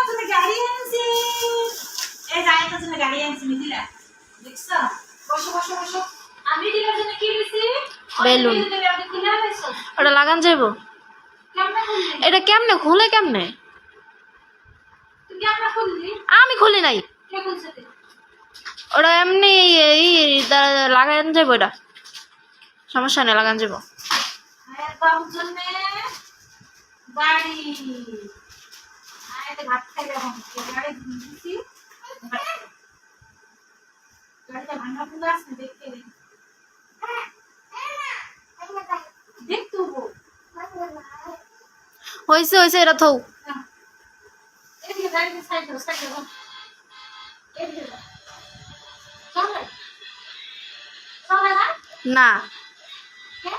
জন্য গাড়ি আনছি, এই রায়তার জন্য গাড়ি আনছি মিথিলা, দেখছো? বসো বসো বসো। আমি দিলার জন্য কি দিছি? বেলুন। আপনি খুলে আনছো? ওটা লাগান যাইবো? কেমনে খুললি? এটা কেমনে খুলে কেমনে? তুই কেমনে খুললি? আমি খুলি নাই। কে খুলছে তুই? ওটা এমনি লাগান যাইবো, এটা সমস্যা নেই, লাগান যাইবো। আয় বাবুর জন্য গাড়ি। আয় তো ভাত খাই এখন। গাড়ি দিছি। গাড়িটা ভাঙা ফুলা আছে দেখতে রে। দেখতো গো। হয়েছে হয়েছে, এটা থৌ। এদিকে গাড়িতে সাইড দাও, সাইড দাও। এদিকে দাও। চলে? চলে না? না, কে?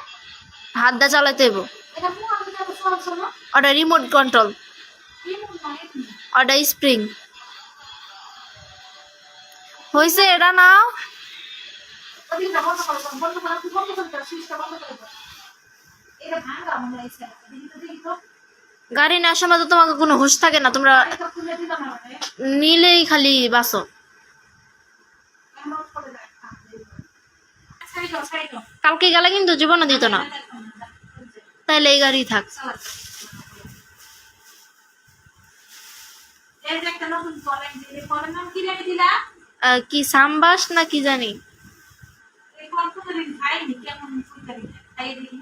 হাত দা চালাইতে হইব। এটা মুখ আমি যাবো চলছো না? ওটা রিমোট কন্ট্রোল, কি মন নয় এমনি। ওটা স্প্রিং। হয়েছে, এটা নাও। ওদিকে যাও, বন্ধ করো, বন্ধ করো, তুই বন্ধ করে দাও, সুইচটা বন্ধ করে দাও। এটা ভাঙা মনে হয়েছে। দেখি তো। গাড়ি নেওয়ার সময় তো তোমাকে কোনো হুঁশ থাকে না, তোমরা গাড়িটা খুলে দিলাম মানে। নিলেই খালি বাসো। এমন করে দেখ। সাইড দাও, সাইড দাও। কালকে গেলে কিন্তু জীবনে দিত না, তাইলে এই গাড়ি থাক। এই যে একটা নতুন কলেজ দিলে, কলের নাম কি রেখে দিলা? কি সাম্বাস না কি জানি। এই কলটা দিন খাইনি, কেমন ফুলকারি খাই দেখি।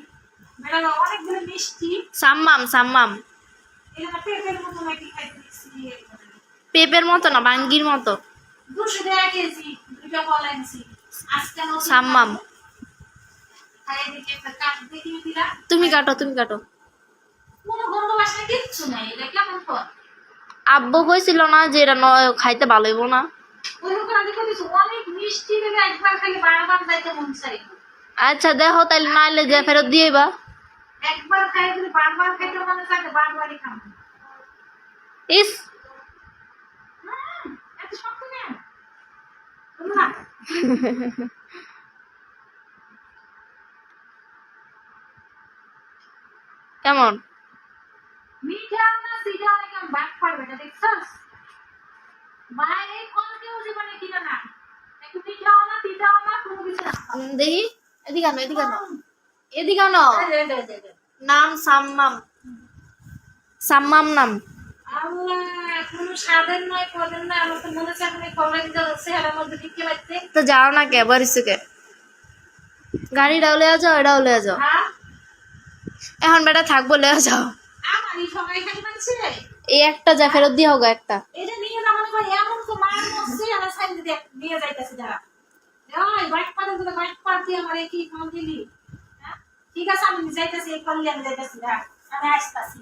মেলা অনেকগুলো মিষ্টি। সাম্মাম সাম্মাম। এটা পেঁপের মতো নাকি খাইতে দিচ্ছি। পেঁপের মতো না, বাঙ্গির মতো। 200 টাকা কেজি, দুটো কল আনছি। আজকে নতুন সাম্মাম। খাই দেখি একটা কাট দেখি দিলা। তুমি কাটো, তুমি কাটো। কোনো গন্ধ বাসনা কিচ্ছু নাই, এটা কেমন ফল? আব্বু কইছিল না যে এটা খাইতে ভালো হইব না। ওইরকম আমি কইছি অনেক মিষ্টি দেবে, একবার খালি বারবার যাইতে মন চাই। আচ্ছা দেখো, তাইলে নাইলে যে ফেরত দিয়েবা। একবার খাই যদি বারবার খাইতে মনে চায় বারবারই খাবো। ইস, এত শক্ত কেন? না কেমন? মিঠা না সিধা একদম বাদ পারবে না, দেখছস? ভাই এই ফল কেউ জীবনে কিনা না, একটু মিঠাও না তিতাও না, কোনো কিছু না। দেখি, এদিকে আনো, এদিকে আনো, এদিকে আনো। নাম সাম্মাম, সাম্মাম নাম। আল্লাহ, কোনো স্বাদের নয়, পদের নয়। আমার তো মনে হচ্ছে এখন এই কলেজটা চেহারার মধ্যে ঢুকে পাচ্ছে। তো যাও না কে বারিসুকে, গাড়িটাও লয়ে যাও, এটাও লয়ে যাও। হ্যাঁ, এখন বেটা থাকবো, লয়ে যাও। আমারই সবাই খালি মানছে। এই একটা যা ফেরত দিয়ে হোক একটা। এটা নিয়ে না মনে হয় এমন তো মার মধ্যে আমার সাইড দিয়ে যাইতেছে যারা। ওই বাইক পাতে তো বাইক পাতে আমার কি ফোন দিলি? হ্যাঁ, ঠিক আছে আমি যাইতেছি, এই করলে আমি যাইতেছি, আমি আসতেছি।